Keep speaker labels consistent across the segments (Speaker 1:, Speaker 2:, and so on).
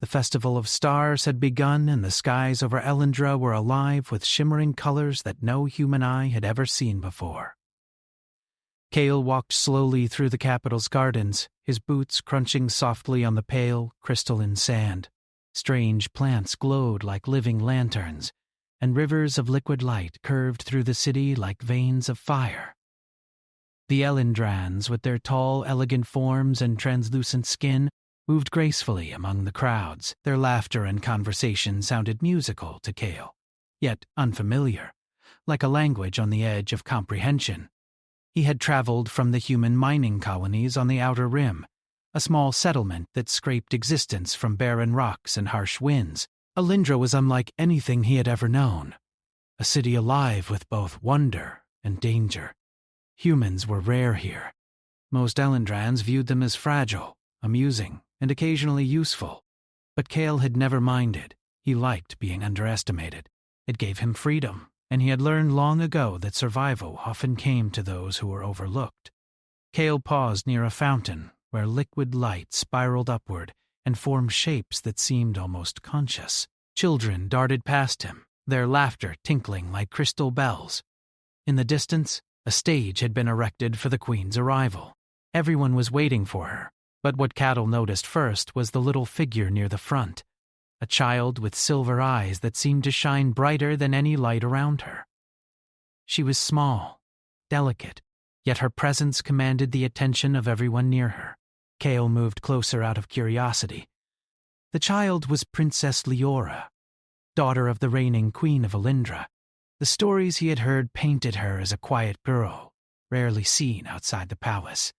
Speaker 1: Festival of Stars had begun, and the skies over Elendra were alive with shimmering colors that no human eye had ever seen before. Cale walked slowly through the capital's gardens, his boots crunching softly on the pale, crystalline sand. Strange plants glowed like living lanterns, and rivers of liquid light curved through the city like veins of fire. The Elendrans, with their tall, elegant forms and translucent skin, moved gracefully among the crowds. Their laughter and conversation sounded musical to Cale, yet unfamiliar, like a language on the edge of comprehension. He had traveled from the human mining colonies on the Outer Rim, a small settlement that scraped existence from barren rocks and harsh winds. Elendra was unlike anything he had ever known, a city alive with both wonder and danger. Humans were rare here. Most Elendrans viewed them as fragile, amusing, and occasionally useful. But Cale had never minded. He liked being underestimated. It gave him freedom, and he had learned long ago that survival often came to those who were overlooked. Cale paused near a fountain where liquid light spiraled upward and formed shapes that seemed almost conscious. Children darted past him, their laughter tinkling like crystal bells. In the distance, a stage had been erected for the Queen's arrival. Everyone was waiting for her, but what Cale noticed first was the little figure near the front, a child with silver eyes that seemed to shine brighter than any light around her. She was small, delicate, yet her presence commanded the attention of everyone near her. Cale moved closer out of curiosity. The child was Princess Leora, daughter of the reigning Queen of Elendra. The stories he had heard painted her as a quiet girl, rarely seen outside the palace.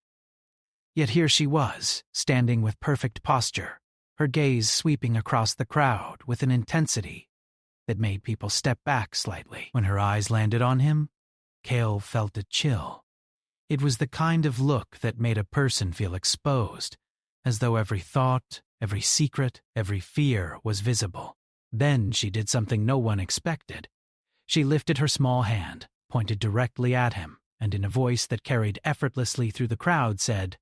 Speaker 1: Yet here she was, standing with perfect posture, her gaze sweeping across the crowd with an intensity that made people step back slightly. When her eyes landed on him, Cale felt a chill. It was the kind of look that made a person feel exposed, as though every thought, every secret, every fear was visible. Then she did something no one expected. She lifted her small hand, pointed directly at him, and in a voice that carried effortlessly through the crowd said,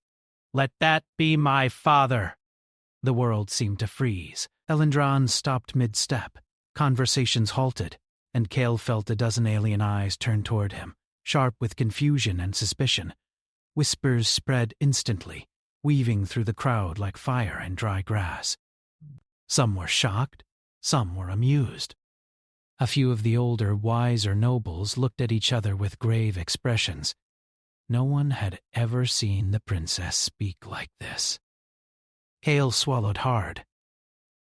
Speaker 1: "Let that be my father." The world seemed to freeze. Elendran stopped mid-step. Conversations halted, and Cale felt a dozen alien eyes turn toward him, sharp with confusion and suspicion. Whispers spread instantly, weaving through the crowd like fire in dry grass. Some were shocked, some were amused. A few of the older, wiser nobles looked at each other with grave expressions. No one had ever seen the princess speak like this. Cale swallowed hard.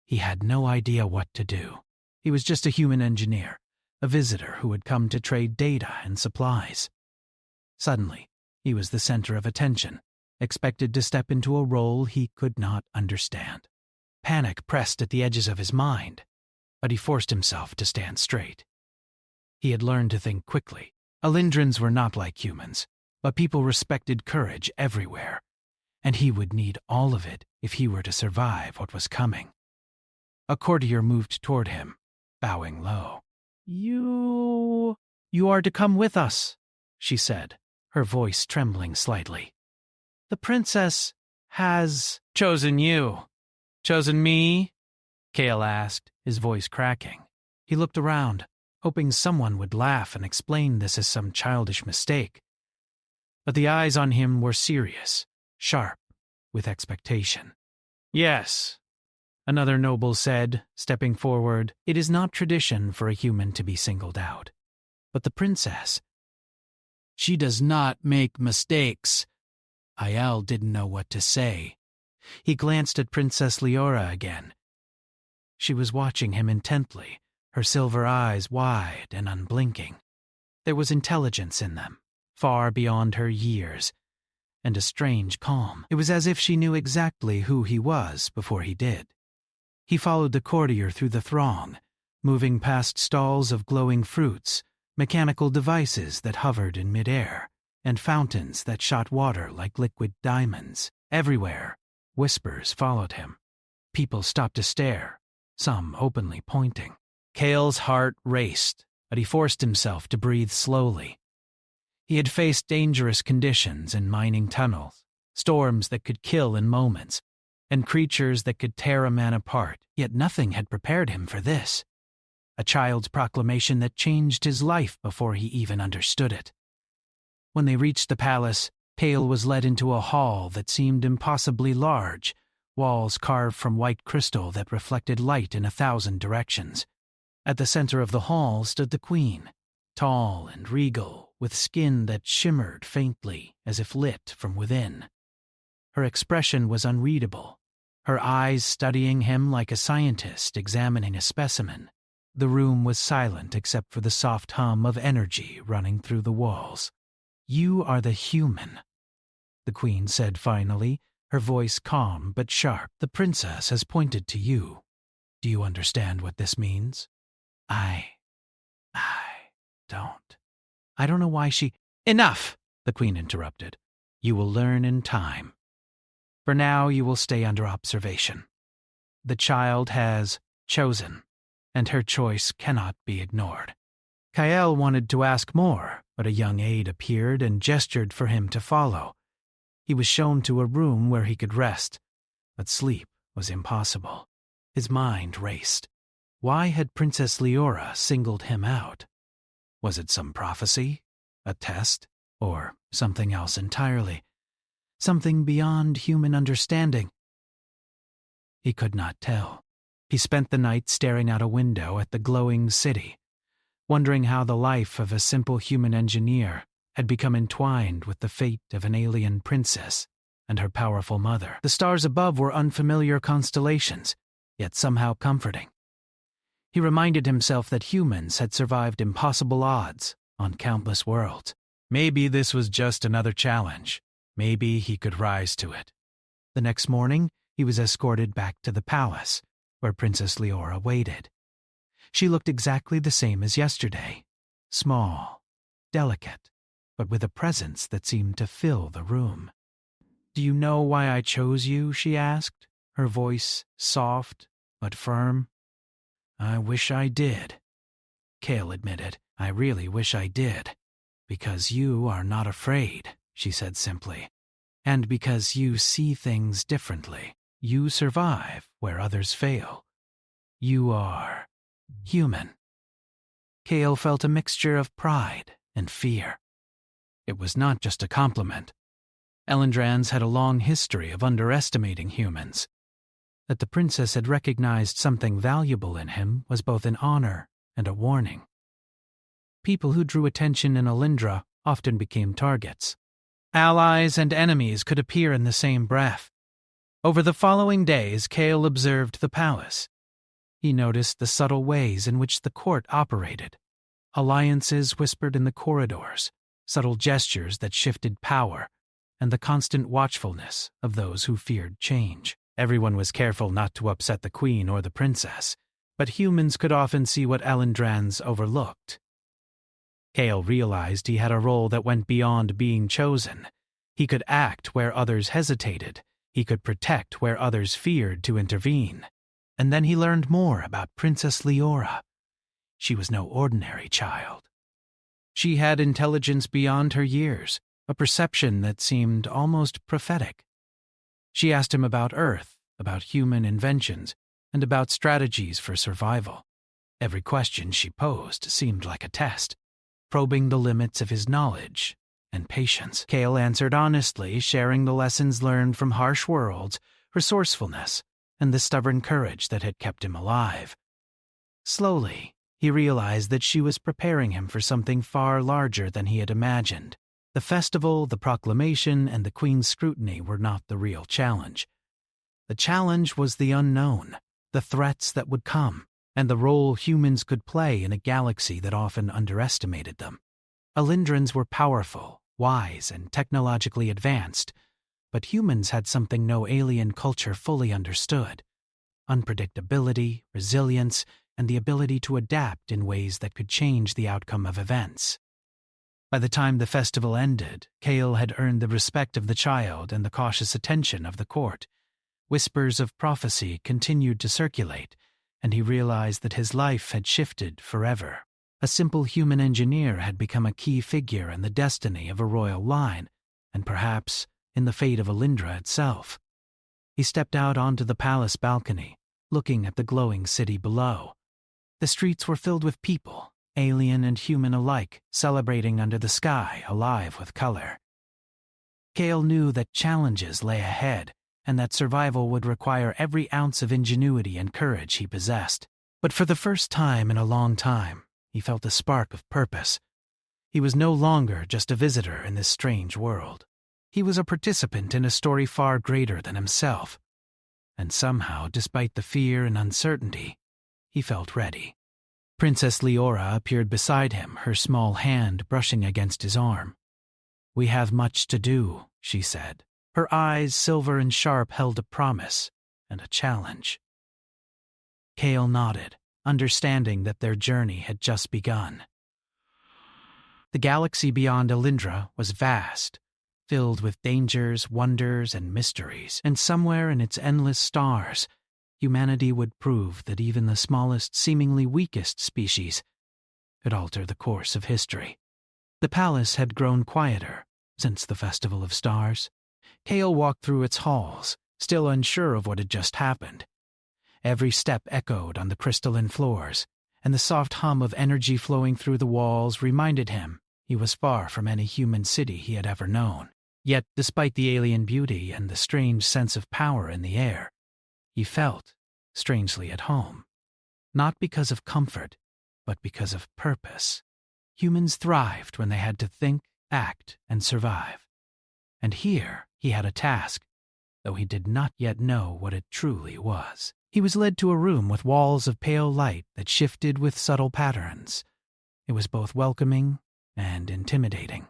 Speaker 1: He had no idea what to do. He was just a human engineer, a visitor who had come to trade data and supplies. Suddenly, he was the center of attention, expected to step into a role he could not understand. Panic pressed at the edges of his mind, but he forced himself to stand straight. He had learned to think quickly. Elendrans were not like humans, but people respected courage everywhere, and he would need all of it if he were to survive what was coming. A courtier moved toward him, bowing low. You are to come with us," she said, her voice trembling slightly. "The princess has chosen you." "Chosen me?" Cale asked, his voice cracking. He looked around, hoping someone would laugh and explain this as some childish mistake. But the eyes on him were serious, sharp, with expectation. "Yes," another noble said, stepping forward. "It is not tradition for a human to be singled out. But the princess, she does not make mistakes." Aiel didn't know what to say. He glanced at Princess Leora again. She was watching him intently, her silver eyes wide and unblinking. There was intelligence in them, far beyond her years, and a strange calm. It was as if she knew exactly who he was before he did. He followed the courtier through the throng, moving past stalls of glowing fruits, mechanical devices that hovered in midair, and fountains that shot water like liquid diamonds. Everywhere, whispers followed him. People stopped to stare, some openly pointing. Cale's heart raced, but he forced himself to breathe slowly. He had faced dangerous conditions in mining tunnels, storms that could kill in moments, and creatures that could tear a man apart, yet nothing had prepared him for this. A child's proclamation that changed his life before he even understood it. When they reached the palace, Cale was led into a hall that seemed impossibly large, walls carved from white crystal that reflected light in 1,000 directions. At the center of the hall stood the queen, tall and regal, with skin that shimmered faintly as if lit from within. Her expression was unreadable, her eyes studying him like a scientist examining a specimen. The room was silent except for the soft hum of energy running through the walls. "You are the human," the queen said finally, her voice calm but sharp. "The princess has pointed to you. Do you understand what this means?" I don't. I don't know why she— "Enough!" the queen interrupted. "You will learn in time. For now you will stay under observation. The child has chosen, and her choice cannot be ignored." Kael wanted to ask more, but a young aide appeared and gestured for him to follow. He was shown to a room where he could rest, but sleep was impossible. His mind raced. Why had Princess Leora singled him out? Was it some prophecy, a test, or something else entirely? Something beyond human understanding? He could not tell. He spent the night staring out a window at the glowing city, wondering how the life of a simple human engineer had become entwined with the fate of an alien princess and her powerful mother. The stars above were unfamiliar constellations, yet somehow comforting. He reminded himself that humans had survived impossible odds on countless worlds. Maybe this was just another challenge. Maybe he could rise to it. The next morning, he was escorted back to the palace, where Princess Leora waited. She looked exactly the same as yesterday, small, delicate, but with a presence that seemed to fill the room. "Do you know why I chose you?" she asked, her voice soft but firm. "I wish I did," Cale admitted. "I really wish I did. Because you are not afraid," she said simply. "And because you see things differently. You survive where others fail. You are human." Cale felt a mixture of pride and fear. It was not just a compliment. Elendrans had a long history of underestimating humans. That the princess had recognized something valuable in him was both an honor and a warning. People who drew attention in Elendra often became targets. Allies and enemies could appear in the same breath. Over the following days, Cale observed the palace. He noticed the subtle ways in which the court operated. Alliances whispered in the corridors, subtle gestures that shifted power, and the constant watchfulness of those who feared change. Everyone was careful not to upset the queen or the princess, but humans could often see what Elendrans overlooked. Cale realized he had a role that went beyond being chosen. He could act where others hesitated. He could protect where others feared to intervene. And then he learned more about Princess Leora. She was no ordinary child. She had intelligence beyond her years, a perception that seemed almost prophetic. She asked him about Earth, about human inventions, and about strategies for survival. Every question she posed seemed like a test, probing the limits of his knowledge and patience. Cale answered honestly, sharing the lessons learned from harsh worlds, resourcefulness, and the stubborn courage that had kept him alive. Slowly, he realized that she was preparing him for something far larger than he had imagined. The festival, the proclamation, and the queen's scrutiny were not the real challenge. The challenge was the unknown, the threats that would come, and the role humans could play in a galaxy that often underestimated them. Elendrans were powerful, wise, and technologically advanced, but humans had something no alien culture fully understood: unpredictability, resilience, and the ability to adapt in ways that could change the outcome of events. By the time the festival ended, Cale had earned the respect of the child and the cautious attention of the court. Whispers of prophecy continued to circulate, and he realized that his life had shifted forever. A simple human engineer had become a key figure in the destiny of a royal line, and perhaps in the fate of Elendra itself. He He stepped out onto the palace balcony, looking at the glowing city below. The streets were filled with people, alien and human alike, celebrating under the sky, alive with color. Kale knew that challenges lay ahead, and that survival would require every ounce of ingenuity and courage he possessed. But for the first time in a long time, he felt a spark of purpose. He was no longer just a visitor in this strange world. He was a participant in a story far greater than himself. And somehow, despite the fear and uncertainty, he felt ready. Princess Leora appeared beside him, her small hand brushing against his arm. "We have much to do," she said. Her eyes, silver and sharp, held a promise and a challenge. Kale nodded, understanding that their journey had just begun. The galaxy beyond Elindra was vast, filled with dangers, wonders, and mysteries, and somewhere in its endless stars, humanity would prove that even the smallest, seemingly weakest species could alter the course of history. The palace had grown quieter since the Festival of Stars. Kale walked through its halls, still unsure of what had just happened. Every step echoed on the crystalline floors, and the soft hum of energy flowing through the walls reminded him he was far from any human city he had ever known. Yet, despite the alien beauty and the strange sense of power in the air, he felt strangely at home. Not because of comfort, but because of purpose. Humans thrived when they had to think, act, and survive. And here he had a task, though he did not yet know what it truly was. He was led to a room with walls of pale light that shifted with subtle patterns. It was both welcoming and intimidating.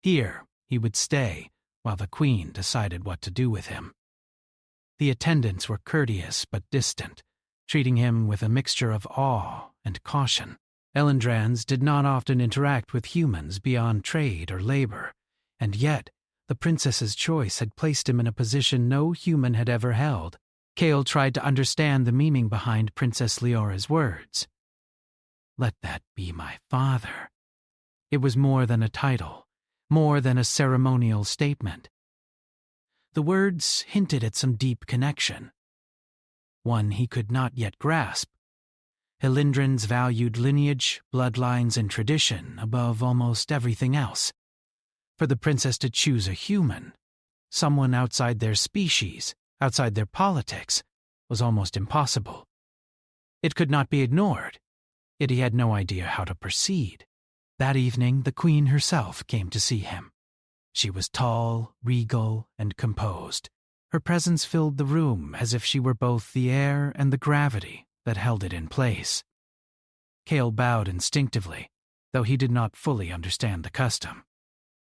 Speaker 1: Here he would stay while the Queen decided what to do with him. The attendants were courteous but distant, treating him with a mixture of awe and caution. Elindrans did not often interact with humans beyond trade or labor, and yet the princess's choice had placed him in a position no human had ever held. Kale tried to understand the meaning behind Princess Leora's words. "Let that be my father." It was more than a title, more than a ceremonial statement. The words hinted at some deep connection, one he could not yet grasp. Helindrans valued lineage, bloodlines, and tradition above almost everything else. For the princess to choose a human, someone outside their species, outside their politics, was almost impossible. It could not be ignored, yet he had no idea how to proceed. That evening, the Queen herself came to see him. She was tall, regal, and composed. Her presence filled the room as if she were both the air and the gravity that held it in place. Kale bowed instinctively, though he did not fully understand the custom.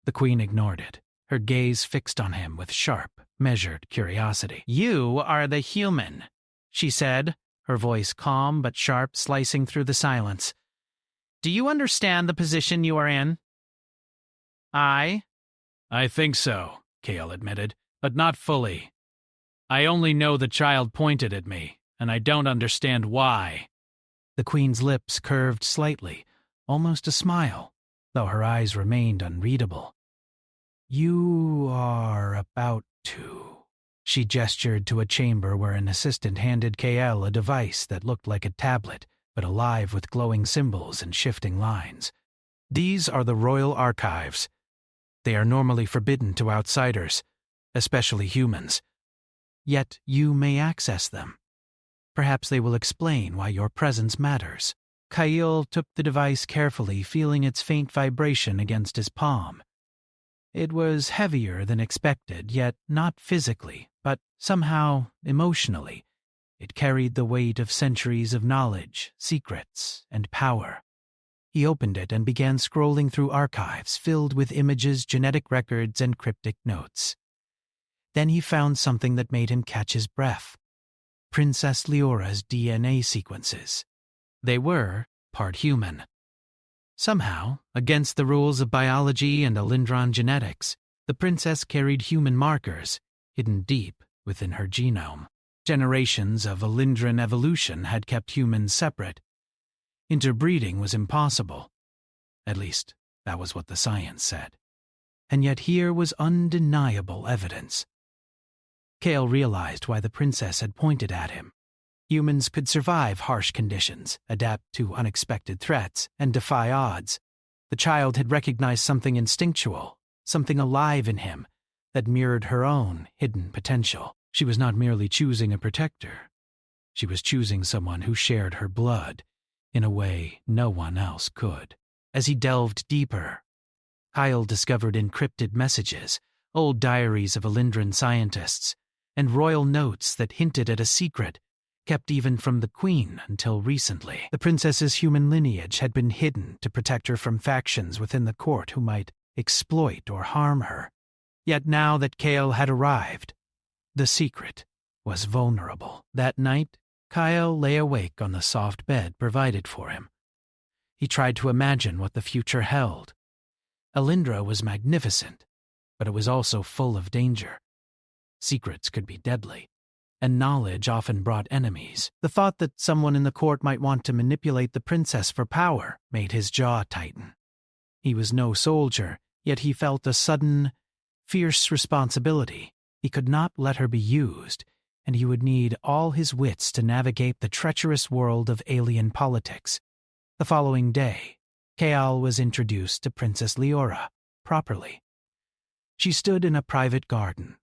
Speaker 1: The Queen ignored it, her gaze fixed on him with sharp, measured curiosity. "You are the human," she said, her voice calm but sharp, slicing through the silence. "Do you understand the position you are in?" "I think so," Kale admitted, "but not fully. I only know the child pointed at me, and I don't understand why." The Queen's lips curved slightly, almost a smile, though her eyes remained unreadable. "You are about to." She gestured to a chamber where an assistant handed Kale a device that looked like a tablet, but alive with glowing symbols and shifting lines. "These are the royal archives. They are normally forbidden to outsiders, especially humans. Yet you may access them. Perhaps they will explain why your presence matters." Kyle took the device carefully, feeling its faint vibration against his palm. It was heavier than expected, yet not physically, but somehow emotionally. It carried the weight of centuries of knowledge, secrets, and power. He opened it and began scrolling through archives filled with images, genetic records, and cryptic notes. Then he found something that made him catch his breath. Princess Leora's DNA sequences. They were part human. Somehow, against the rules of biology and Elindran genetics, the princess carried human markers hidden deep within her genome. Generations of Elindran evolution had kept humans separate. Interbreeding was impossible. At least, that was what the science said. And yet here was undeniable evidence. Kale realized why the princess had pointed at him. Humans could survive harsh conditions, adapt to unexpected threats, and defy odds. The child had recognized something instinctual, something alive in him, that mirrored her own hidden potential. She was not merely choosing a protector. She was choosing someone who shared her blood in a way no one else could. As he delved deeper, Kyle discovered encrypted messages, old diaries of Alindran scientists, and royal notes that hinted at a secret kept even from the queen until recently. The princess's human lineage had been hidden to protect her from factions within the court who might exploit or harm her. Yet now that Kale had arrived, the secret was vulnerable. That night, Kyle lay awake on the soft bed provided for him. He tried to imagine what the future held. Alindra was magnificent, but it was also full of danger. Secrets could be deadly, and knowledge often brought enemies. The thought that someone in the court might want to manipulate the princess for power made his jaw tighten. He was no soldier, yet he felt a sudden, fierce responsibility. He could not let her be used, and he would need all his wits to navigate the treacherous world of alien politics. The following day, Kale was introduced to Princess Leora, properly. She stood in a private garden,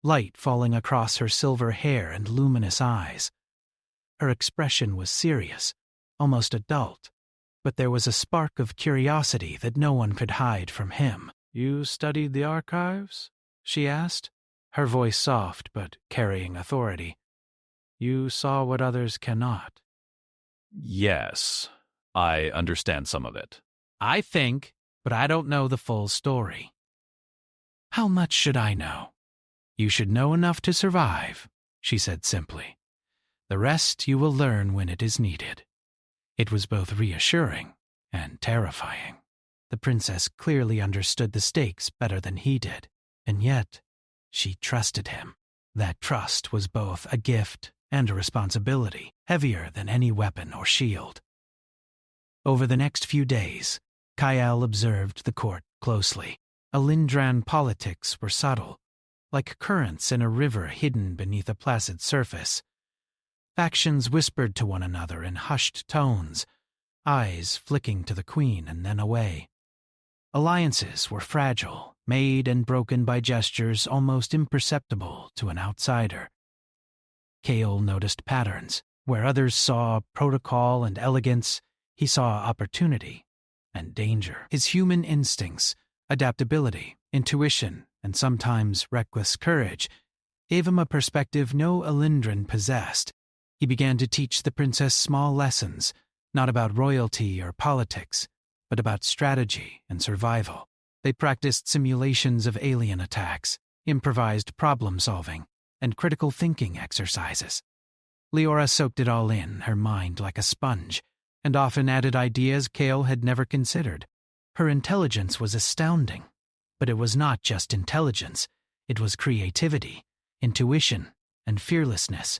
Speaker 1: light falling across her silver hair and luminous eyes. Her expression was serious, almost adult, but there was a spark of curiosity that no one could hide from him. "You studied the archives?" she asked, her voice soft but carrying authority. "You saw what others cannot."
Speaker 2: Yes, I understand some of it.
Speaker 1: "I think, but I don't know the full story." "How much should I know?" "You should know enough to survive," she said simply. "The rest you will learn when it is needed." It was both reassuring and terrifying. The princess clearly understood the stakes better than he did, and yet she trusted him. That trust was both a gift and a responsibility, heavier than any weapon or shield. Over the next few days, Kyle observed the court closely. Alindran politics were subtle, like currents in a river hidden beneath a placid surface. Factions whispered to one another in hushed tones, eyes flicking to the queen and then away. Alliances were fragile, made and broken by gestures almost imperceptible to an outsider. Kale noticed patterns. Where others saw protocol and elegance, he saw opportunity and danger. His human instincts, adaptability, intuition, and sometimes reckless courage gave him a perspective no Alindran possessed. He began to teach the princess small lessons, not about royalty or politics, but about strategy and survival. They practiced simulations of alien attacks, improvised problem-solving, and critical thinking exercises. Leora soaked it all in, her mind like a sponge, and often added ideas Kale had never considered. Her intelligence was astounding, but it was not just intelligence. It was creativity, intuition, and fearlessness.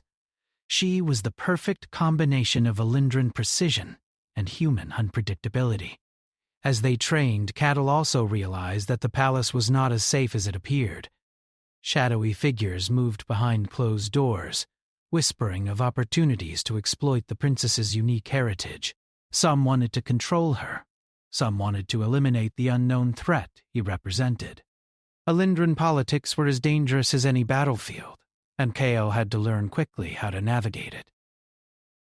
Speaker 1: She was the perfect combination of Alindran precision and human unpredictability. As they trained, Cattle also realized that the palace was not as safe as it appeared. Shadowy figures moved behind closed doors, whispering of opportunities to exploit the princess's unique heritage. Some wanted to control her. Some wanted to eliminate the unknown threat he represented. Alindran politics were as dangerous as any battlefield, and Kale had to learn quickly how to navigate it.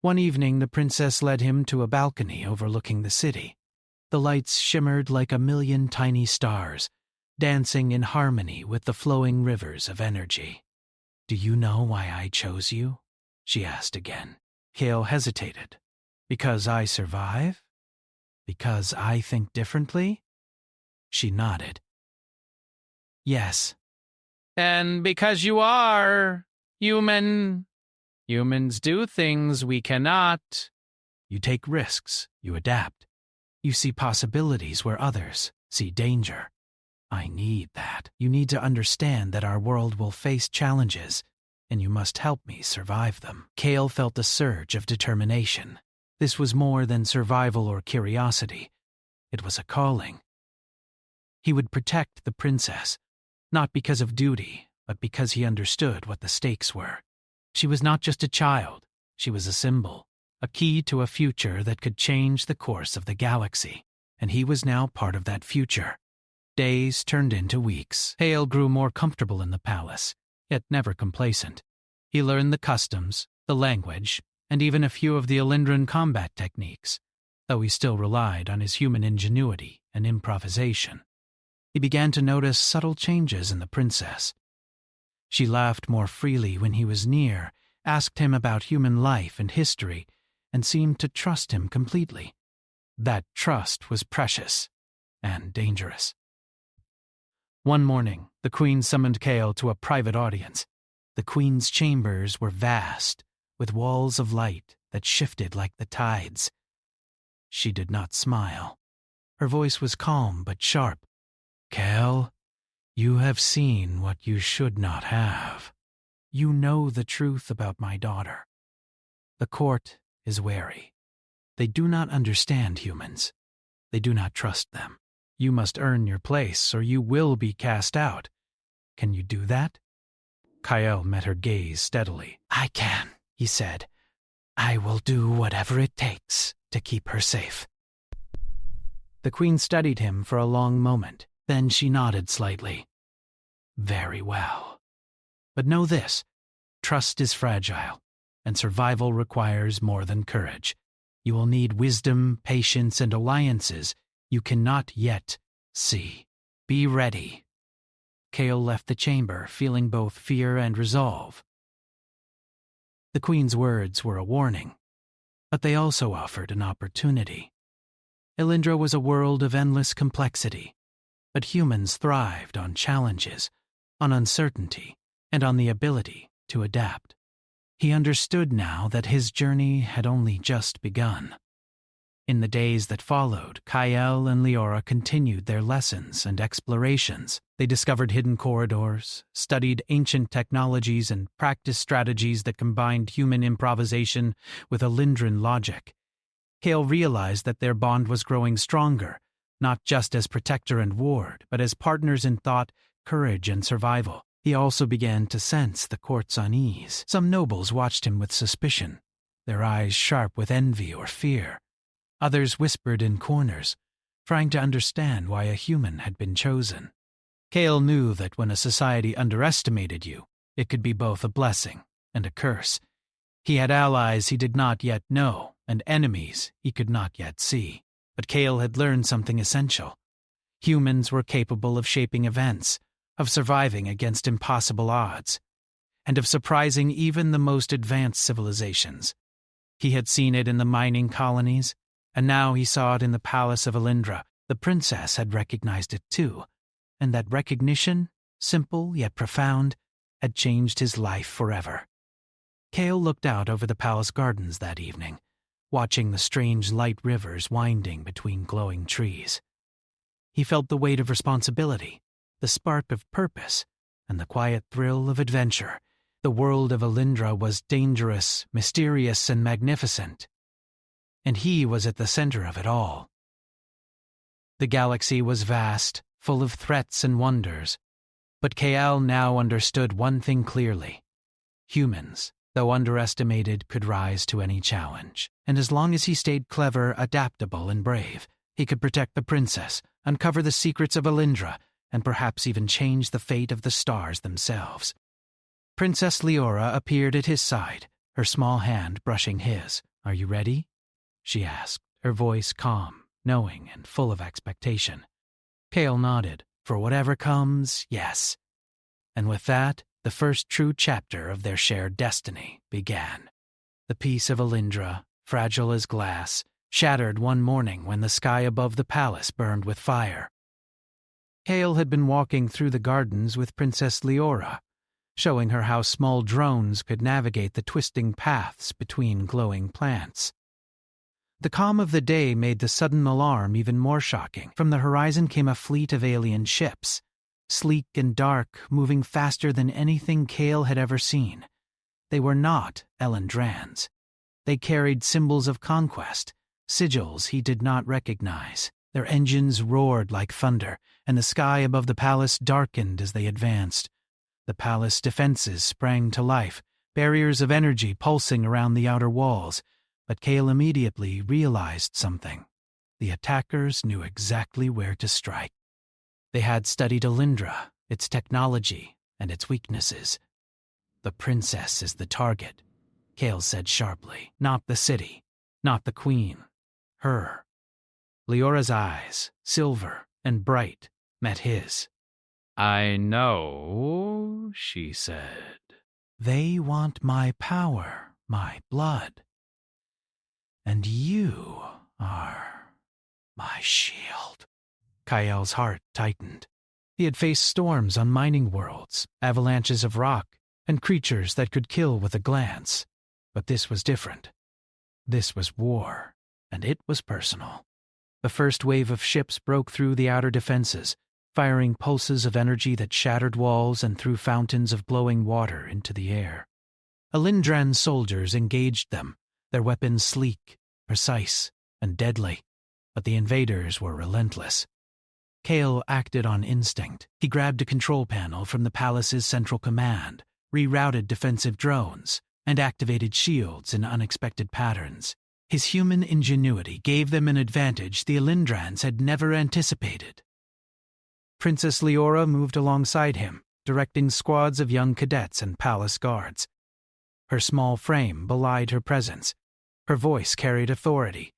Speaker 1: One evening, the princess led him to a balcony overlooking the city. The lights shimmered like a million tiny stars, dancing in harmony with the flowing rivers of energy. "Do you know why I chose you?" she asked again. Kale hesitated. "Because I survive? Because I think differently?" She nodded. "Yes." "And because you are human. Humans do things we cannot." "You take risks, you adapt. You see possibilities where others see danger. I need that. You need to understand that our world will face challenges, and you must help me survive them." Kale felt a surge of determination. This was more than survival or curiosity. It was a calling. He would protect the princess, not because of duty, but because he understood what the stakes were. She was not just a child, she was a symbol, a key to a future that could change the course of the galaxy, and he was now part of that future. Days turned into weeks. Hale grew more comfortable in the palace, yet never complacent. He learned the customs, the language, and even a few of the Alindran combat techniques, though he still relied on his human ingenuity and improvisation. He began to notice subtle changes in the princess. She laughed more freely when he was near, asked him about human life and history, and seemed to trust him completely. That trust was precious and dangerous. One morning, the Queen summoned Kale to a private audience. The Queen's chambers were vast, with walls of light that shifted like the tides. She did not smile. Her voice was calm but sharp. "Kale, you have seen what you should not have. You know the truth about my daughter. The court is wary. They do not understand humans. They do not trust them. You must earn your place, or you will be cast out. Can you do that?" Kyle met her gaze steadily. "I can," he said. "I will do whatever it takes to keep her safe." The Queen studied him for a long moment. Then she nodded slightly. "Very well. But know this, trust is fragile, and survival requires more than courage. You will need wisdom, patience, and alliances you cannot yet see. Be ready." Kale left the chamber, feeling both fear and resolve. The Queen's words were a warning, but they also offered an opportunity. Elindra was a world of endless complexity, but humans thrived on challenges, on uncertainty, and on the ability to adapt. He understood now that his journey had only just begun. In the days that followed, Kyle and Leora continued their lessons and explorations. They discovered hidden corridors, studied ancient technologies, and practiced strategies that combined human improvisation with Alindran logic. Kale realized that their bond was growing stronger, not just as protector and ward, but as partners in thought, courage, and survival. He also began to sense the court's unease. Some nobles watched him with suspicion, their eyes sharp with envy or fear. Others whispered in corners, trying to understand why a human had been chosen. Kale knew that when a society underestimated you, it could be both a blessing and a curse. He had allies he did not yet know, and enemies he could not yet see. But Kale had learned something essential. Humans were capable of shaping events, of surviving against impossible odds, and of surprising even the most advanced civilizations. He had seen it in the mining colonies, and now he saw it in the palace of Alindra. The princess had recognized it too, and that recognition, simple yet profound, had changed his life forever. Kale looked out over the palace gardens that evening, watching the strange light rivers winding between glowing trees. He felt the weight of responsibility, the spark of purpose, and the quiet thrill of adventure. The world of Alindra was dangerous, mysterious, and magnificent, and he was at the center of it all. The galaxy was vast, full of threats and wonders, but Kale now understood one thing clearly. Humans, though underestimated, could rise to any challenge, and as long as he stayed clever, adaptable, and brave, he could protect the princess, uncover the secrets of Alindra, and perhaps even change the fate of the stars themselves. Princess Leora appeared at his side, her small hand brushing his. "Are you ready?" she asked, her voice calm, knowing, and full of expectation. Kale nodded. "For whatever comes, yes." And with that, the first true chapter of their shared destiny began. The peace of Alindra, fragile as glass, shattered one morning when the sky above the palace burned with fire. Kale had been walking through the gardens with Princess Leora, showing her how small drones could navigate the twisting paths between glowing plants. The calm of the day made the sudden alarm even more shocking. From the horizon came a fleet of alien ships, sleek and dark, moving faster than anything Kale had ever seen. They were not Elendrans. They carried symbols of conquest, sigils he did not recognize. Their engines roared like thunder, and the sky above the palace darkened as they advanced. The palace defenses sprang to life, barriers of energy pulsing around the outer walls, but Kale immediately realized something. The attackers knew exactly where to strike. They had studied Alindra, its technology, and its weaknesses. The princess is the target, Kale said sharply. Not the city, not the queen. Her. Leora's eyes, silver and bright, met his. "I know," she said. "They want my power, my blood. And you are my shield." Kael's heart tightened. He had faced storms on mining worlds, avalanches of rock, and creatures that could kill with a glance. But this was different. This was war, and it was personal. The first wave of ships broke through the outer defenses, firing pulses of energy that shattered walls and threw fountains of glowing water into the air. Alindran soldiers engaged them, their weapons sleek, precise, and deadly, but the invaders were relentless. Kale acted on instinct. He grabbed a control panel from the palace's central command, rerouted defensive drones, and activated shields in unexpected patterns. His human ingenuity gave them an advantage the Alindrans had never anticipated. Princess Leora moved alongside him, directing squads of young cadets and palace guards. Her small frame belied her presence. Her voice carried authority,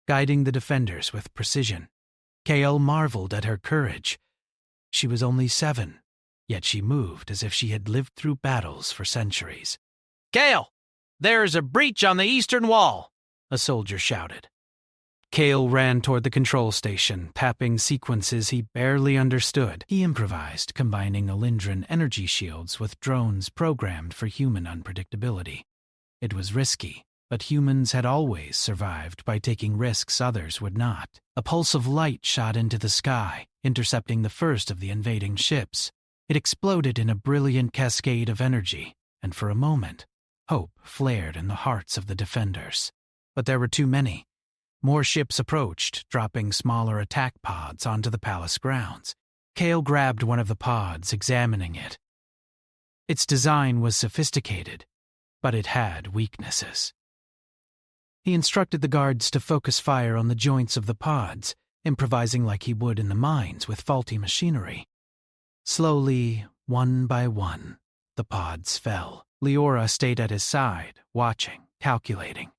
Speaker 1: guiding the defenders with precision. Kale marveled at her courage. She was only 7, yet she moved as if she had lived through battles for centuries. "Kale, there is a breach on the eastern wall," a soldier shouted. Kale ran toward the control station, tapping sequences he barely understood. He improvised, combining Alindran energy shields with drones programmed for human unpredictability. It was risky, but humans had always survived by taking risks others would not. A pulse of light shot into the sky, intercepting the first of the invading ships. It exploded in a brilliant cascade of energy, and for a moment, hope flared in the hearts of the defenders. But there were too many. More ships approached, dropping smaller attack pods onto the palace grounds. Kale grabbed one of the pods, examining it. Its design was sophisticated, but it had weaknesses. He instructed the guards to focus fire on the joints of the pods, improvising like he would in the mines with faulty machinery. Slowly, one by one, the pods fell. Leora stayed at his side, watching, calculating.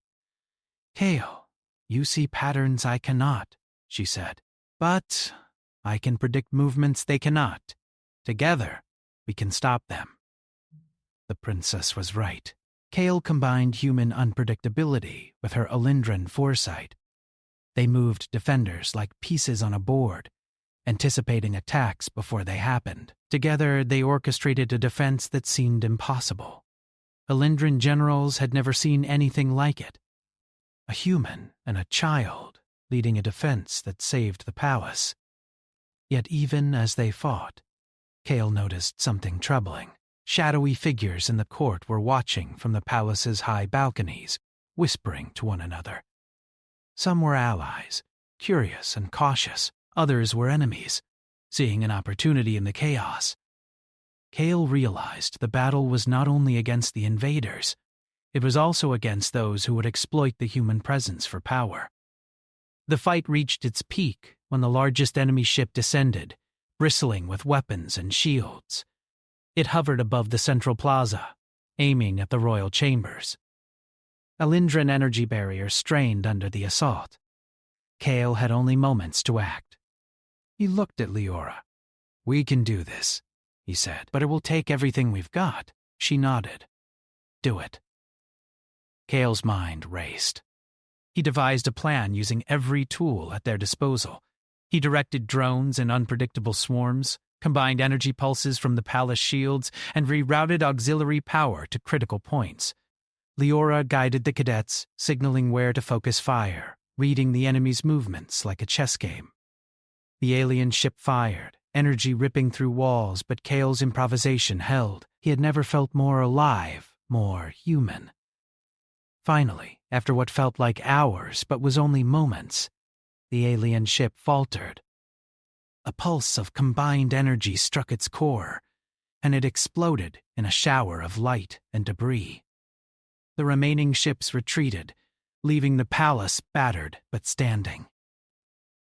Speaker 1: "Kale, you see patterns I cannot," she said. "But I can predict movements they cannot. Together, we can stop them." The princess was right. Kale combined human unpredictability with her Alindran foresight. They moved defenders like pieces on a board, anticipating attacks before they happened. Together, they orchestrated a defense that seemed impossible. Alindran generals had never seen anything like it. A human and a child leading a defense that saved the palace. Yet even as they fought, Kale noticed something troubling. Shadowy figures in the court were watching from the palace's high balconies, whispering to one another. Some were allies, curious and cautious. Others were enemies, seeing an opportunity in the chaos. Kale realized the battle was not only against the invaders, it was also against those who would exploit the human presence for power. The fight reached its peak when the largest enemy ship descended, bristling with weapons and shields. It hovered above the central plaza, aiming at the royal chambers. Alindran energy barriers strained under the assault. Kale had only moments to act. He looked at Leora. "We can do this," he said, "but it will take everything we've got." She nodded. "Do it." Kale's mind raced. He devised a plan using every tool at their disposal. He directed drones in unpredictable swarms, combined energy pulses from the palace shields, and rerouted auxiliary power to critical points. Leora guided the cadets, signaling where to focus fire, reading the enemy's movements like a chess game. The alien ship fired, energy ripping through walls, but Kale's improvisation held. He had never felt more alive, more human. Finally, after what felt like hours but was only moments, the alien ship faltered. A pulse of combined energy struck its core. and it exploded in a shower of light and debris. The remaining ships retreated, leaving the palace battered but standing.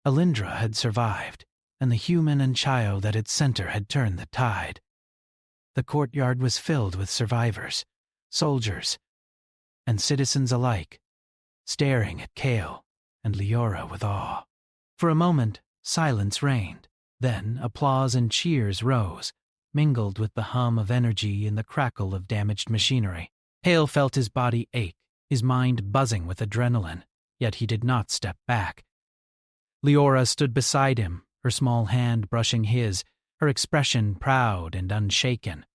Speaker 1: Alindra had survived, and the human and child at its center had turned the tide. The courtyard was filled with survivors, soldiers, and citizens alike, staring at Kale and Leora with awe. For a moment, silence reigned. Then applause and cheers rose, mingled with the hum of energy and the crackle of damaged machinery. Kale felt his body ache, his mind buzzing with adrenaline, yet he did not step back. Leora stood beside him, her small hand brushing his, her expression proud and unshaken.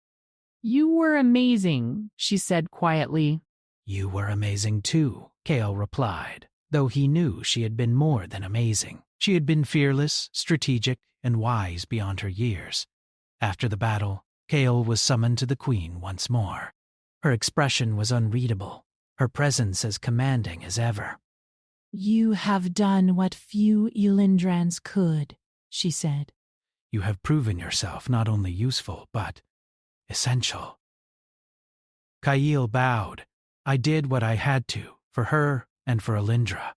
Speaker 3: "You were amazing," she said quietly.
Speaker 1: "You were amazing too," Kale replied, though he knew she had been more than amazing. She had been fearless, strategic, and wise beyond her years. After the battle, Kale was summoned to the Queen once more. Her expression was unreadable, her presence as commanding as ever.
Speaker 3: "You have done what few Elindrans could," she said.
Speaker 1: "You have proven yourself not only useful, but essential." Kyle bowed. "I did what I had to, for her and for Alindra."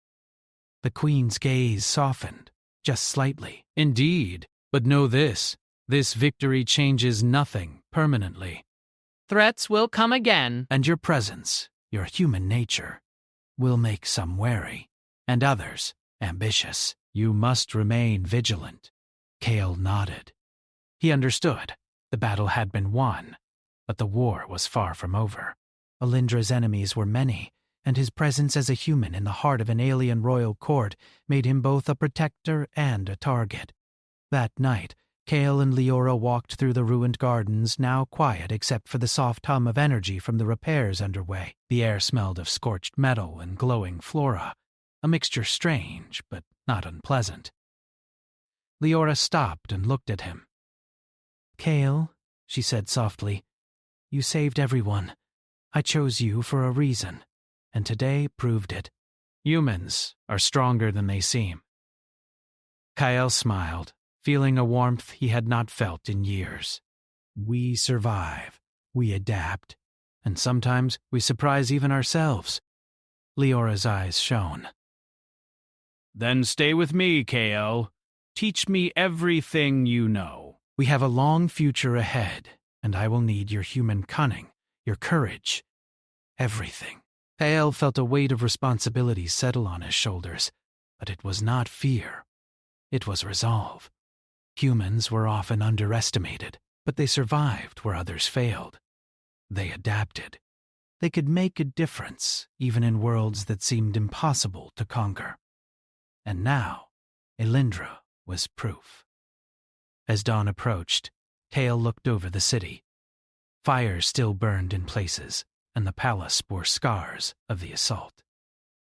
Speaker 1: The Queen's gaze softened, just slightly. "Indeed, but know this victory changes nothing permanently.
Speaker 3: Threats will come again.
Speaker 1: And your presence, your human nature, will make some wary, and others ambitious. You must remain vigilant." Kale nodded. He understood. The battle had been won, but the war was far from over. Alindra's enemies were many, and his presence as a human in the heart of an alien royal court made him both a protector and a target. That night, Kale and Leora walked through the ruined gardens, now quiet except for the soft hum of energy from the repairs underway. The air smelled of scorched metal and glowing flora, a mixture strange but not unpleasant. Leora stopped and looked at him. "Kale," she said softly, "you saved everyone. I chose you for a reason, and today proved it. Humans are stronger than they seem." Kyle smiled, feeling a warmth he had not felt in years. "We survive, we adapt, and sometimes we surprise even ourselves." Leora's eyes shone. "Then stay with me, Kale. Teach me everything you know. We have a long future ahead, and I will need your human cunning, your courage, everything." Kale felt a weight of responsibility settle on his shoulders, but it was not fear. It was resolve. Humans were often underestimated, but they survived where others failed. They adapted. They could make a difference, even in worlds that seemed impossible to conquer. And now, Elindra was proof. As dawn approached, Kale looked over the city. Fire still burned in places, and the palace bore scars of the assault.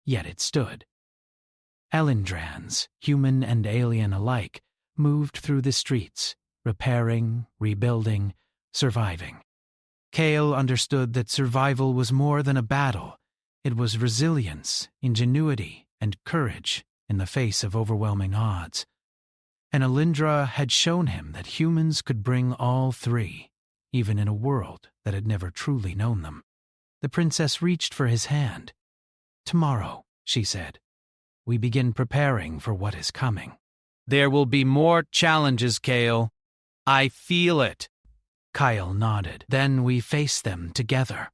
Speaker 1: Yet it stood. Elindrans, human and alien alike, moved through the streets, repairing, rebuilding, surviving. Kale understood that survival was more than a battle. It was resilience, ingenuity, and courage in the face of overwhelming odds. And Elindra had shown him that humans could bring all three, even in a world that had never truly known them. The princess reached for his hand. "Tomorrow," she said, "we begin preparing for what is coming." "There will be more challenges, Kale. I feel it." Kyle nodded. "Then we face them together."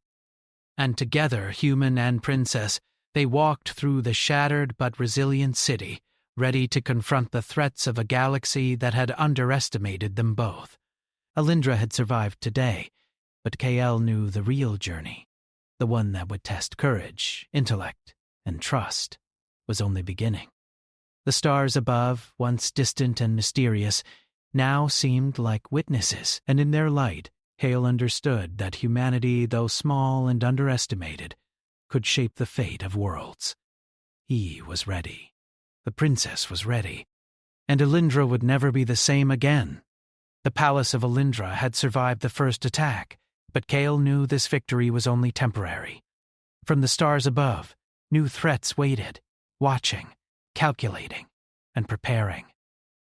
Speaker 1: And together, human and princess, they walked through the shattered but resilient city, ready to confront the threats of a galaxy that had underestimated them both. Alindra had survived today, but Kale knew the real journey, the one that would test courage, intellect, and trust, was only beginning. The stars above, once distant and mysterious, now seemed like witnesses, and in their light, Kale understood that humanity, though small and underestimated, could shape the fate of worlds. He was ready. The princess was ready. And Elindra would never be the same again. The palace of Elindra had survived the first attack, but Kale knew this victory was only temporary. From the stars above, new threats waited, watching, calculating, and preparing.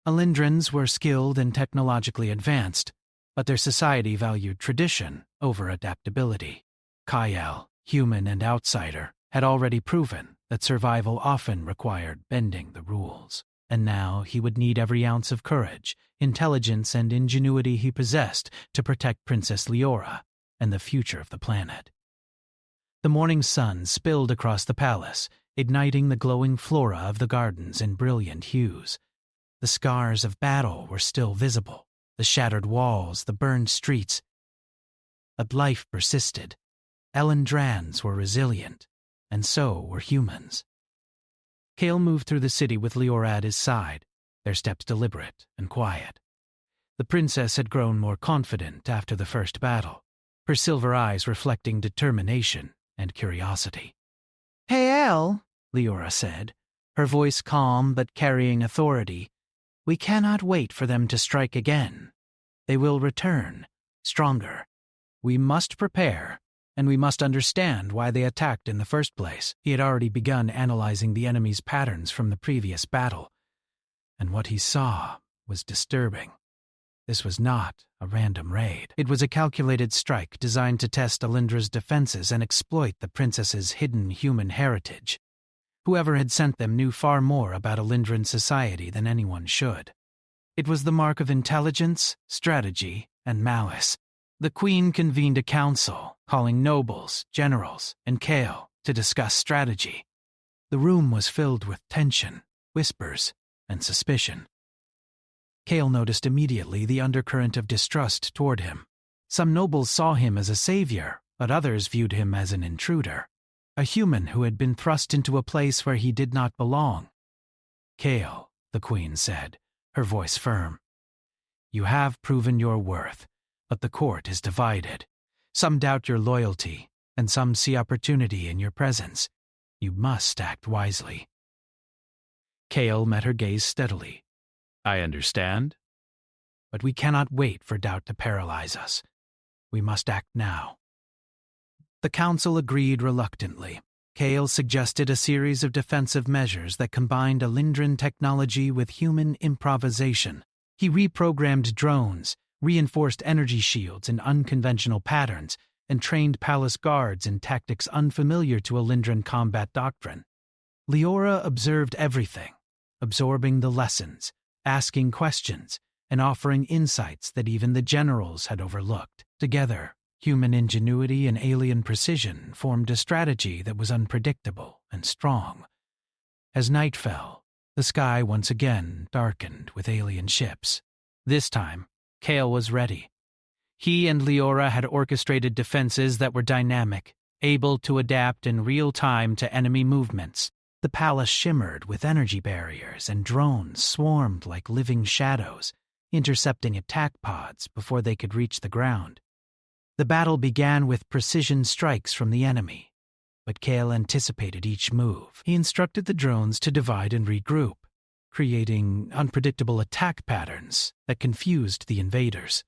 Speaker 1: Elindrans were skilled and technologically advanced, but their society valued tradition over adaptability. Kyle, human and outsider, had already proven that survival often required bending the rules, and now he would need every ounce of courage, intelligence, and ingenuity he possessed to protect Princess Leora and the future of the planet. The morning sun spilled across the palace, igniting the glowing flora of the gardens in brilliant hues. The scars of battle were still visible, the shattered walls, the burned streets. But life persisted. Elendrans were resilient, and so were humans. Kale moved through the city with Leora at his side, their steps deliberate and quiet. The princess had grown more confident after the first battle, her silver eyes reflecting determination and curiosity. "Hey, El," Leora said, her voice calm but carrying authority. "We cannot wait for them to strike again. They will return, stronger. We must prepare, and we must understand why they attacked in the first place." He had already begun analyzing the enemy's patterns from the previous battle, and what he saw was disturbing. This was not a random raid. It was a calculated strike designed to test Alindra's defenses and exploit the princess's hidden human heritage. Whoever had sent them knew far more about Alindran society than anyone should. It was the mark of intelligence, strategy, and malice. The queen convened a council, calling nobles, generals, and Kale to discuss strategy. The room was filled with tension, whispers, and suspicion. Kale noticed immediately the undercurrent of distrust toward him. Some nobles saw him as a savior, but others viewed him as an intruder, a human who had been thrust into a place where he did not belong. "Kale," the queen said, her voice firm, "you have proven your worth, but the court is divided. Some doubt your loyalty, and some see opportunity in your presence. You must act wisely." Kale met her gaze steadily.
Speaker 2: I understand.
Speaker 1: "But we cannot wait for doubt to paralyze us. We must act now." The council agreed reluctantly. Kale suggested a series of defensive measures that combined Alindran technology with human improvisation. He reprogrammed drones, reinforced energy shields in unconventional patterns, and trained palace guards in tactics unfamiliar to Alindran combat doctrine. Leora observed everything, absorbing the lessons, asking questions, and offering insights that even the generals had overlooked. Together, human ingenuity and alien precision formed a strategy that was unpredictable and strong. As night fell, the sky once again darkened with alien ships. This time, Kale was ready. He and Leora had orchestrated defenses that were dynamic, able to adapt in real time to enemy movements. The palace shimmered with energy barriers, and drones swarmed like living shadows, intercepting attack pods before they could reach the ground. The battle began with precision strikes from the enemy, but Kale anticipated each move. He instructed the drones to divide and regroup, creating unpredictable attack patterns that confused the invaders.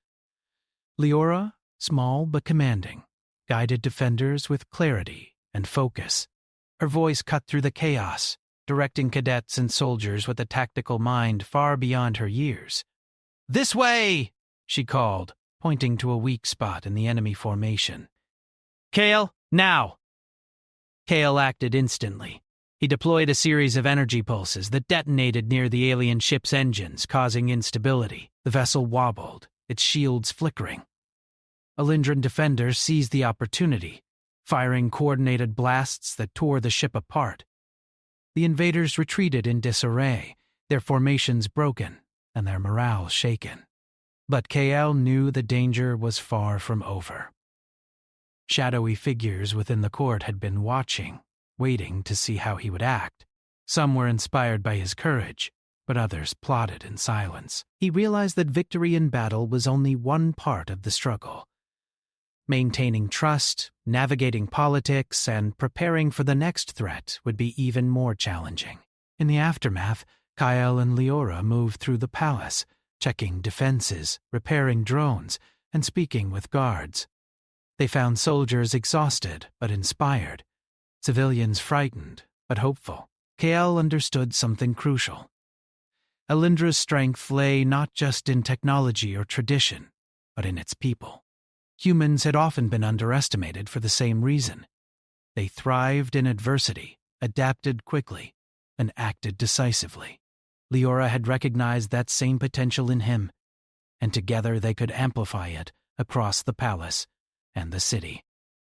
Speaker 1: Leora, small but commanding, guided defenders with clarity and focus. Her voice cut through the chaos, directing cadets and soldiers with a tactical mind far beyond her years. "This way!" she called, pointing to a weak spot in the enemy formation. "Kale, now!" Kale acted instantly. He deployed a series of energy pulses that detonated near the alien ship's engines, causing instability. The vessel wobbled, its shields flickering. Alindran defenders seized the opportunity, firing coordinated blasts that tore the ship apart. The invaders retreated in disarray, their formations broken and their morale shaken. But Kale knew the danger was far from over. Shadowy figures within the court had been watching, waiting to see how he would act. Some were inspired by his courage, but others plotted in silence. He realized that victory in battle was only one part of the struggle. Maintaining trust, navigating politics, and preparing for the next threat would be even more challenging. In the aftermath, Kyle and Leora moved through the palace, checking defenses, repairing drones, and speaking with guards. They found soldiers exhausted but inspired, civilians frightened but hopeful. Kale understood something crucial. Alindra's strength lay not just in technology or tradition, but in its people. Humans had often been underestimated for the same reason. They thrived in adversity, adapted quickly, and acted decisively. Leora had recognized that same potential in him, and together they could amplify it across the palace and the city.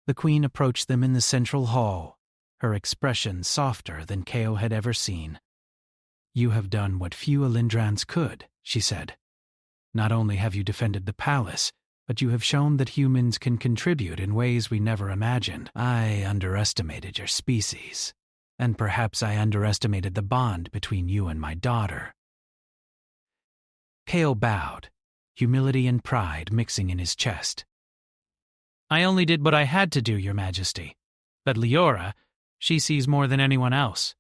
Speaker 1: The queen approached them in the central hall, her expression softer than Kao had ever seen. "You have done what few Elindrans could," she said. "Not only have you defended the palace, but you have shown that humans can contribute in ways we never imagined. I underestimated your species, and perhaps I underestimated the bond between you and my daughter." Kao bowed, humility and pride mixing in his chest. "I only did what I had to do, Your Majesty. But Leora, she sees more than anyone else.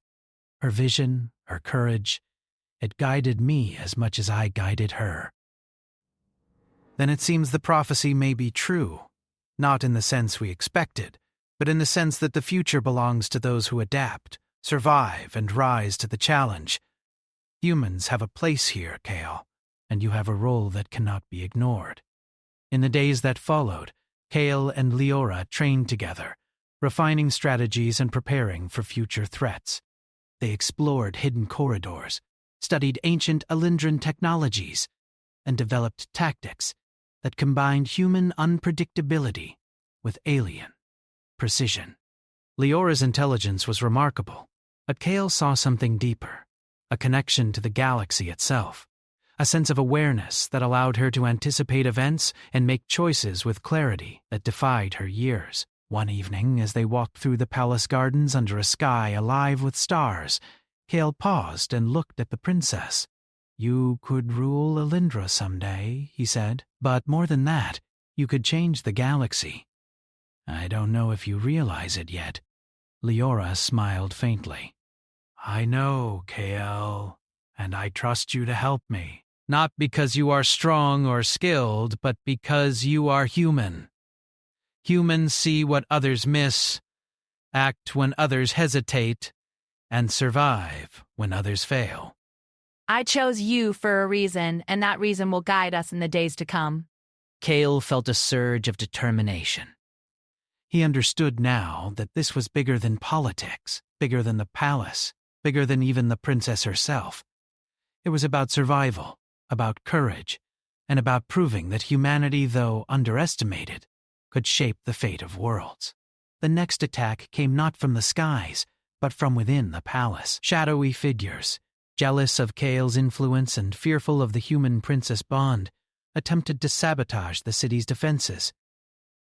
Speaker 1: Her vision, her courage, it guided me as much as I guided her." "Then it seems the prophecy may be true, not in the sense we expected, but in the sense that the future belongs to those who adapt, survive, and rise to the challenge. Humans have a place here, Kao, and you have a role that cannot be ignored." In the days that followed, Kao and Leora trained together, refining strategies and preparing for future threats. They explored hidden corridors, studied ancient Elindran technologies, and developed tactics that combined human unpredictability with alien precision. Leora's intelligence was remarkable, but Kao saw something deeper, a connection to the galaxy itself, a sense of awareness that allowed her to anticipate events and make choices with clarity that defied her years. One evening, as they walked through the palace gardens under a sky alive with stars, Kao paused and looked at the princess. "You could rule Elindra someday," he said, "but more than that, you could change the galaxy." "I don't know if you realize it yet." Leora smiled faintly. "I know, Kao, and I trust you to help me. Not because you are strong or skilled, but because you are human. Humans see what others miss, act when others hesitate, and survive when others fail."
Speaker 4: "I chose you for a reason, and that reason will guide us in the days to come."
Speaker 1: Kale felt a surge of determination. He understood now that this was bigger than politics, bigger than the palace, bigger than even the princess herself. It was about survival, about courage, and about proving that humanity, though underestimated, could shape the fate of worlds. The next attack came not from the skies, but from within the palace. Shadowy figures, jealous of Kale's influence and fearful of the human-princess bond, attempted to sabotage the city's defenses.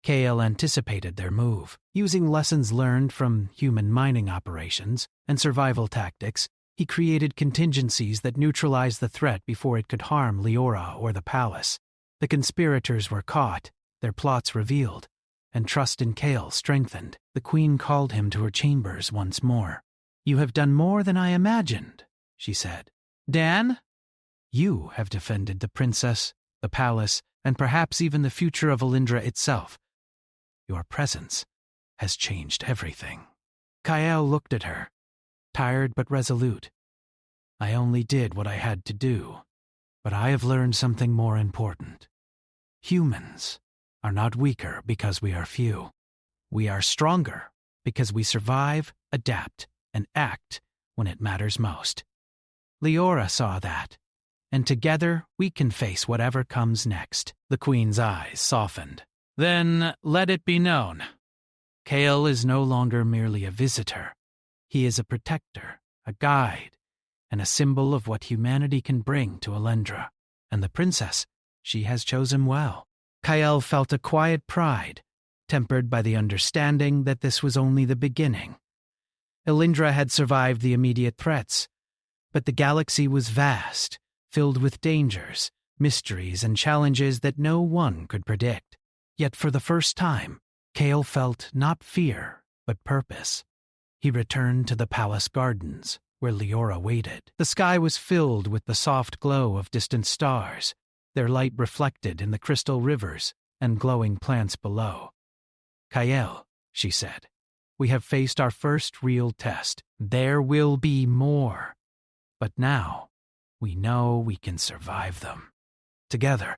Speaker 1: Kale anticipated their move. Using lessons learned from human mining operations and survival tactics, he created contingencies that neutralized the threat before it could harm Leora or the palace. The conspirators were caught, their plots revealed, and trust in Kale strengthened. The queen called him to her chambers once more. "You have done more than I imagined," she said. "Dan, you have defended the princess, the palace, and perhaps even the future of Elindra itself. Your presence has changed everything." Kael looked at her, tired but resolute. "I only did what I had to do, but I have learned something more important. Humans are not weaker because we are few. We are stronger because we survive, adapt, and act when it matters most. Leora saw that, and together we can face whatever comes next." The queen's eyes softened. "Then let it be known. Kale is no longer merely a visitor. He is a protector, a guide, and a symbol of what humanity can bring to Elindra. And the princess, she has chosen well." Kael felt a quiet pride, tempered by the understanding that this was only the beginning. Elindra had survived the immediate threats, but the galaxy was vast, filled with dangers, mysteries, and challenges that no one could predict. Yet for the first time, Kale felt not fear, but purpose. He returned to the palace gardens, where Leora waited. The sky was filled with the soft glow of distant stars, their light reflected in the crystal rivers and glowing plants below. "Kael," she said, "we have faced our first real test. There will be more. But now, we know we can survive them. Together,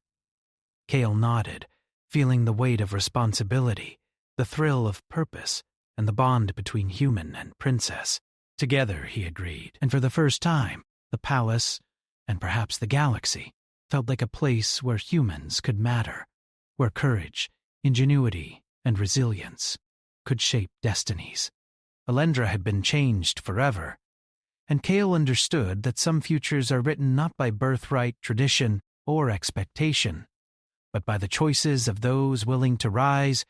Speaker 1: Kale nodded, feeling the weight of responsibility, the thrill of purpose, and the bond between human and princess. Together, he agreed, and for the first time, the palace, and perhaps the galaxy, felt like a place where humans could matter, where courage, ingenuity, and resilience could shape destinies. Elendra had been changed forever, and Kale understood that some futures are written not by birthright, tradition, or expectation, but by the choices of those willing to rise,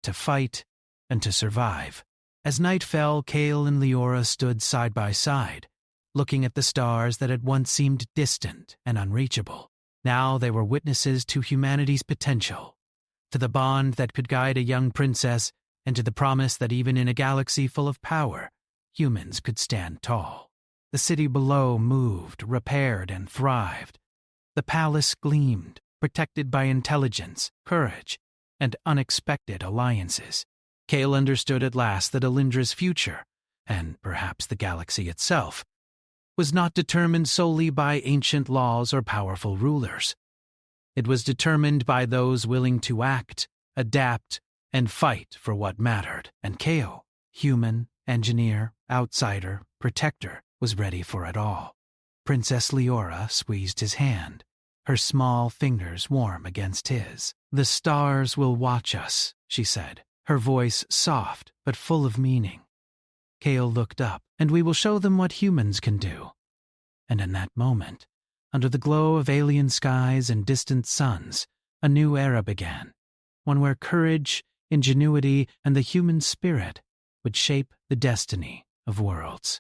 Speaker 1: to fight, and to survive. As night fell, Kale and Leora stood side by side, looking at the stars that had once seemed distant and unreachable. Now they were witnesses to humanity's potential, to the bond that could guide a young princess, and to the promise that even in a galaxy full of power, humans could stand tall. The city below moved, repaired, and thrived. The palace gleamed, protected by intelligence, courage, and unexpected alliances. Kale understood at last that Elendra's future, and perhaps the galaxy itself, was not determined solely by ancient laws or powerful rulers. It was determined by those willing to act, adapt, and fight for what mattered. And Kale, human, engineer, outsider, protector, was ready for it all. Princess Leora squeezed his hand, her small fingers warm against his. "The stars will watch us," she said, her voice soft but full of meaning. Kale looked up, "And we will show them what humans can do." And in that moment, under the glow of alien skies and distant suns, a new era began, one where courage, ingenuity, and the human spirit would shape the destiny of worlds.